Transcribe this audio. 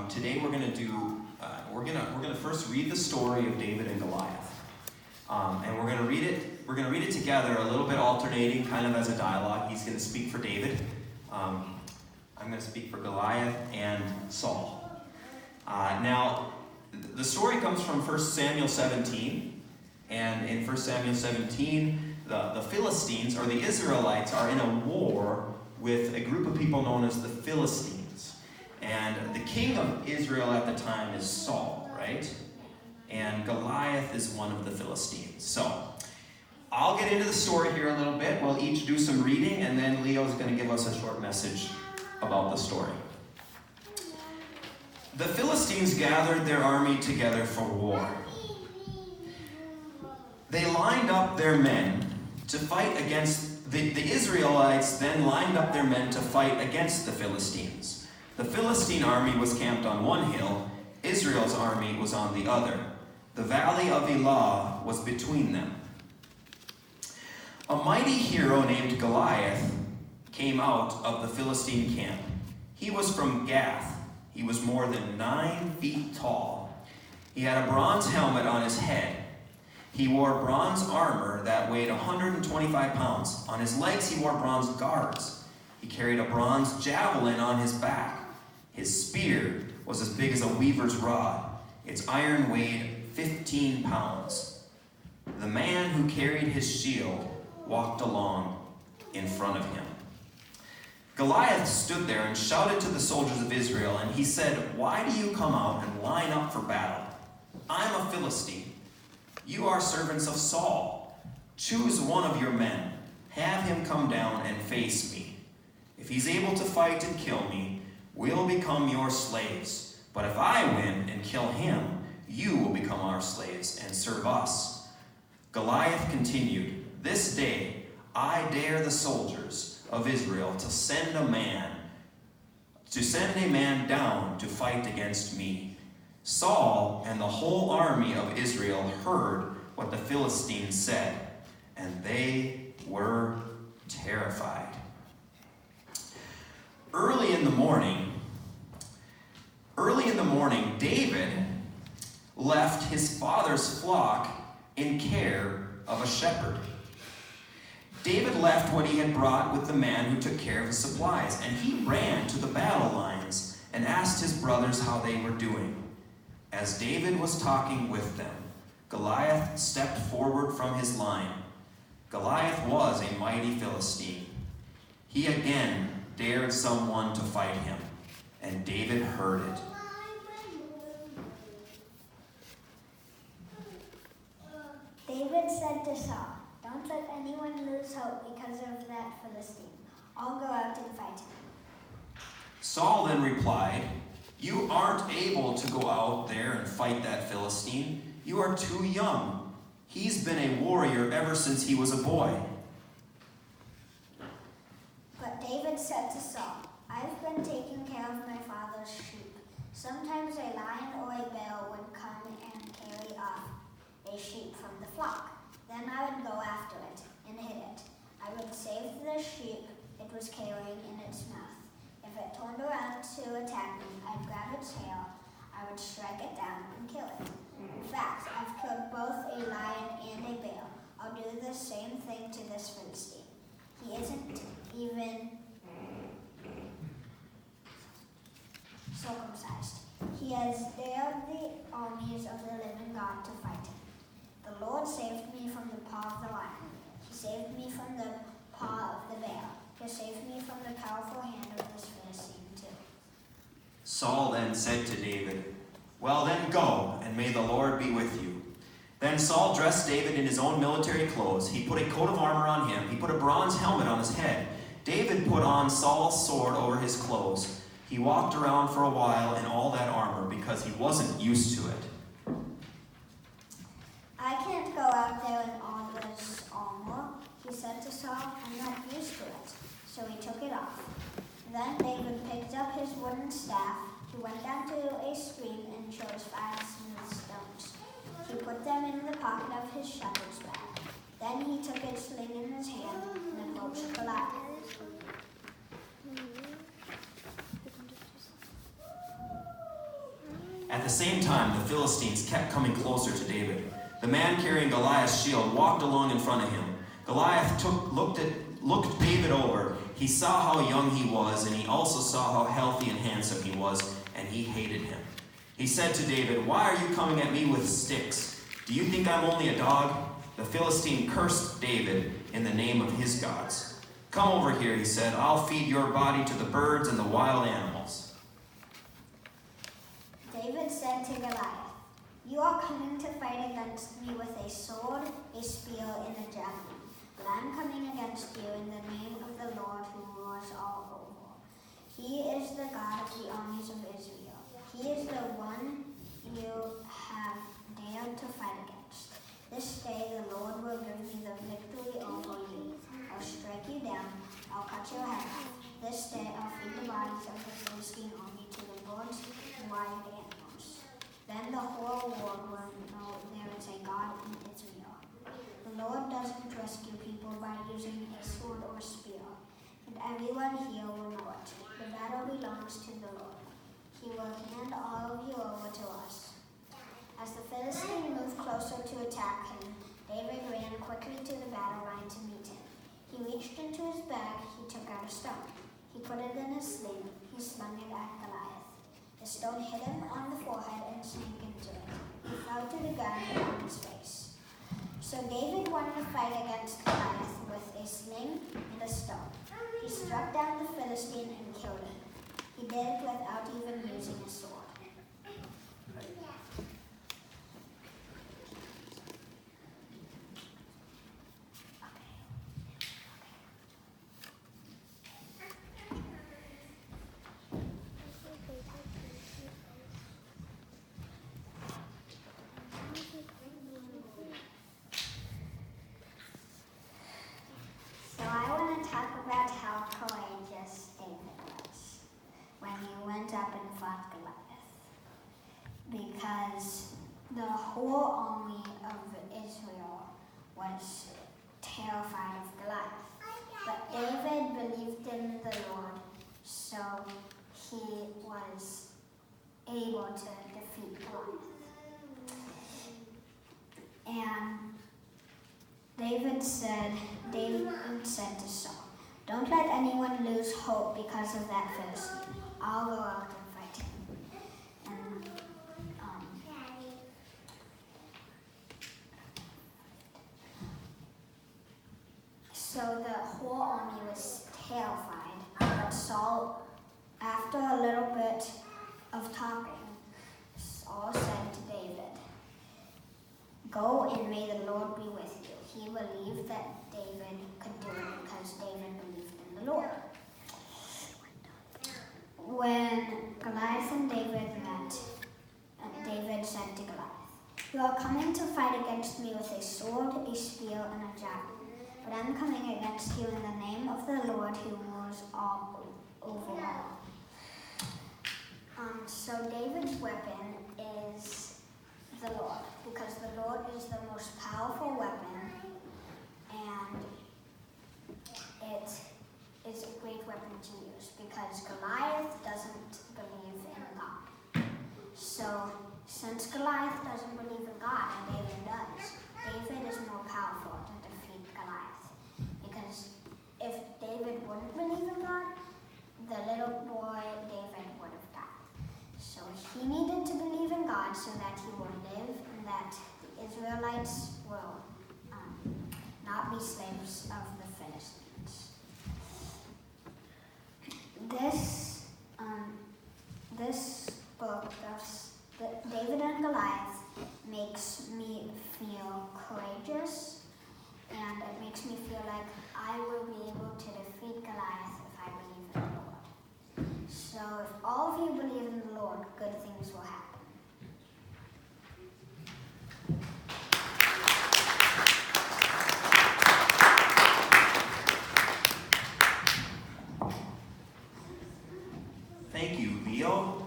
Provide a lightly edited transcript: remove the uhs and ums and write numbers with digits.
Today we're going to do. We're going to first read the story of David and Goliath, and we're going to read it. We're going to read it together, a little bit alternating, kind of as a dialogue. He's going to speak for David. I'm going to speak for Goliath and Saul. Now, the story comes from 1 Samuel 17, and in 1 Samuel 17, the Philistines, or the Israelites, are in a war with a group of people known as the Philistines. And the king of Israel at the time is Saul, right? And Goliath is one of the Philistines. So, I'll get into the story here a little bit. We'll each do some reading, and then Leo's going to give us a short message about the story. The Philistines gathered their army together for war. They lined up their men to fight against the Israelites, then lined up their men to fight against the Philistines. The Philistine army was camped on one hill, Israel's army was on the other. The valley of Elah was between them. A mighty hero named Goliath came out of the Philistine camp. He was from Gath. He was more than 9 feet tall. He had a bronze helmet on his head. He wore bronze armor that weighed 125 pounds. On his legs he wore bronze guards. He carried a bronze javelin on his back. His spear was as big as a weaver's rod. Its iron weighed 15 pounds. The man who carried his shield walked along in front of him. Goliath stood there and shouted to the soldiers of Israel, and he said, "Why do you come out and line up for battle? I'm a Philistine. You are servants of Saul. Choose one of your men. Have him come down and face me. If he's able to fight and kill me, we'll become your slaves. But if I win and kill him, you will become our slaves and serve us." Goliath continued, "This day I dare the soldiers of Israel to send a man down to fight against me." Saul and the whole army of Israel heard what the Philistines said, and they were terrified. Early in the morning, David left his father's flock in care of a shepherd. David left what he had brought with the man who took care of his supplies, and he ran to the battle lines and asked his brothers how they were doing. As David was talking with them, Goliath stepped forward from his line. Goliath was a mighty Philistine. He again dared someone to fight him, and David heard it. David said to Saul, "Don't let anyone lose hope because of that Philistine. I'll go out and fight him." Saul then replied, "You aren't able to go out there and fight that Philistine. You are too young. He's been a warrior ever since he was a boy." But David said to Saul, "I've been taking care of my father's sheep. Sometimes a lion or a bear would come and carry off a sheep from the flock. Then I would go after it and hit it. I would save the sheep it was carrying in its mouth. If it turned around to attack me, I'd grab its tail, I would strike it down and kill it. In fact, I've killed both a lion and a bear. I'll do the same thing to this Philistine. He isn't even circumcised. He has dared the armies of the living God to fight him. The Lord saved me from the paw of the lion. He saved me from the paw of the bear. He saved me from the powerful hand of this Philistine too." Saul then said to David, "Well then go, and may the Lord be with you." Then Saul dressed David in his own military clothes. He put a coat of armor on him. He put a bronze helmet on his head. David put on Saul's sword over his clothes. He walked around for a while in all that armor because he wasn't used to it. "I can't go out there in all this armor," he said to Saul. "I'm not used to it." So he took it off. Then David picked up his wooden staff. He went down to a stream and chose 5 smooth stones. He put them in the pocket of his shepherd's bag. Then he took a sling in his hand and approached Goliath. At the same time, the Philistines kept coming closer to David. The man carrying Goliath's shield walked along in front of him. Goliath looked David over. He saw how young he was, and he also saw how healthy and handsome he was, and he hated him. He said to David, "Why are you coming at me with sticks? Do you think I'm only a dog?" The Philistine cursed David in the name of his gods. "Come over here," he said. "I'll feed your body to the birds and the wild animals." David said to Goliath, "You are coming to fight against me with a sword, a spear, and a javelin. But I'm coming against you in the name of the Lord who rules all over. He is the God of the armies of Israel. He is the one you have dared to fight against. This day the Lord will give me the victory over you. I'll strike you down. I'll cut your head off. This day I'll feed the bodies of the Philistine army to the birds and wild animals. Then the whole world will know there is a God in Israel. The Lord doesn't rescue people by using a sword or spear, and everyone here will know it. The battle belongs to the Lord. He will hand all of you over to us." As the Philistine moved closer to attack him, David ran quickly to the battle line to meet him. He reached into his bag. He took out a stone. He put it in his sling. He slung it at Goliath. The stone hit him on the forehead and sank into it. He fell to the ground on his face. So David won the fight against Goliath with a sling and a stone. He struck down the Philistine and killed him. He did it without even using a sword. So I want to talk about how courageous David was when he went up and fought Goliath. Because the whole army of Israel was terrified of Goliath. But David believed in the Lord, so he was able to defeat Goliath. And David said to Saul, "Don't let anyone lose hope because of that Philistine. I'll go out and fight him." And so the whole army was terrified. But Saul, after a little bit of talking, Saul said to David, "Go and may the Lord be with you." He believed that David could do it because David believed in the Lord. When Goliath and David met, David said to Goliath, "You are coming to fight against me with a sword, a spear, and a javelin. But I'm coming against you in the name of the Lord who rules all over all." So David's weapon is the Lord, because the Lord is the most powerful weapon, and it is a great weapon to use because Goliath doesn't believe in God. So since Goliath doesn't believe in God and David does, David is more powerful to defeat Goliath. Because if David wouldn't believe in God, the little boy David would have died. So he needed to believe in God so that he will live and that the Israelites will not be slaves of the Philistines. This book, David and Goliath, makes me feel courageous, and it makes me feel like I will be able to defeat Goliath if I believe in the Lord. So if all of you believe in the Lord, good things will happen. Thank you, Leo.